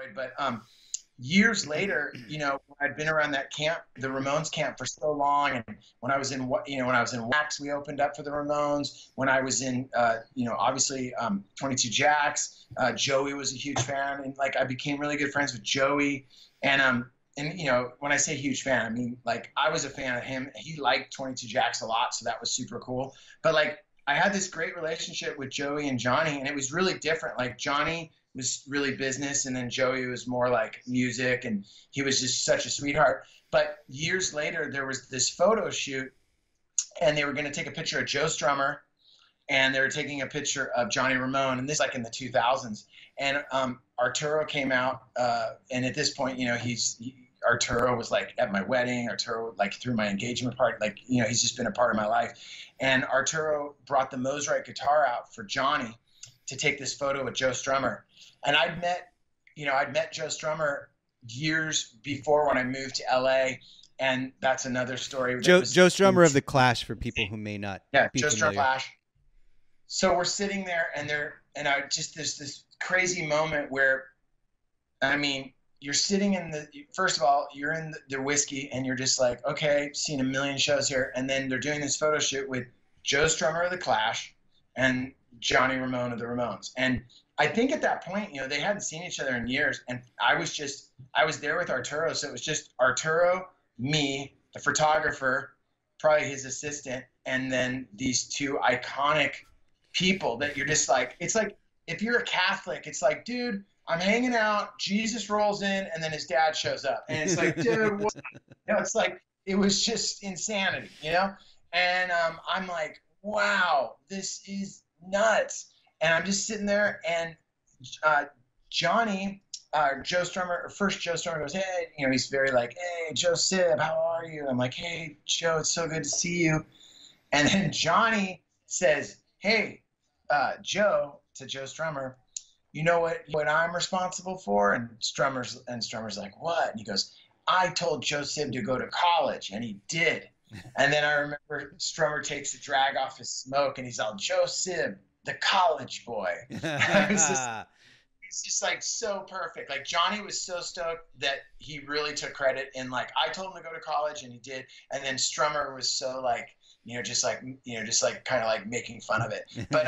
paranoid, but years later, I'd been around that camp, the Ramones camp, for so long, and when I was in Wax, we opened up for the Ramones. When I was in, obviously 22 Jacks, Joey was a huge fan, and like I became really good friends with Joey, and when I say huge fan, I mean like I was a fan of him. He liked 22 Jacks a lot, so that was super cool. But like I had this great relationship with Joey and Johnny, and it was really different. Like Johnny was really business, and then Joey was more like music, and he was just such a sweetheart. But years later, there was this photo shoot, and they were going to take a picture of Joe Strummer, and they were taking a picture of Johnny Ramone, and this like in the 2000s. And Arturo came out, and at this point, Arturo was like at my wedding. Arturo like threw my engagement party. Like, he's just been a part of my life. And Arturo brought the Mosrite guitar out for Johnny to take this photo with Joe Strummer. And I'd met Joe Strummer years before when I moved to LA. And that's another story. Joe Strummer of the Clash, for people who may not be Joe familiar. Strummer Clash. So we're sitting there, and there's this crazy moment where, I mean, you're sitting first of all, you're in the whiskey, and you're just like, okay, seen a million shows here. And then they're doing this photo shoot with Joe Strummer of the Clash and Johnny Ramone of the Ramones. And I think at that point, they hadn't seen each other in years. And I was there with Arturo. So it was just Arturo, me, the photographer, probably his assistant, and then these two iconic people that you're just like, it's like, if you're a Catholic, it's like, dude, I'm hanging out, Jesus rolls in, and then his dad shows up. And it's like, dude, what? It's like, it was just insanity, And I'm like, wow, this is nuts. And I'm just sitting there, and Johnny, Joe Strummer goes, hey, he's very like, hey, Joe Sib, how are you? I'm like, hey, Joe, it's so good to see you. And then Johnny says, hey, Joe, to Joe Strummer, you know what I'm responsible for? And Strummer's like, what? And he goes, I told Joe Sib to go to college, and he did. And then I remember Strummer takes a drag off his smoke, and he's all, Joe Sib, the college boy. It's just like so perfect. Like Johnny was so stoked that he really took credit in like, I told him to go to college, and he did. And then Strummer was so like, just kind of like making fun of it. But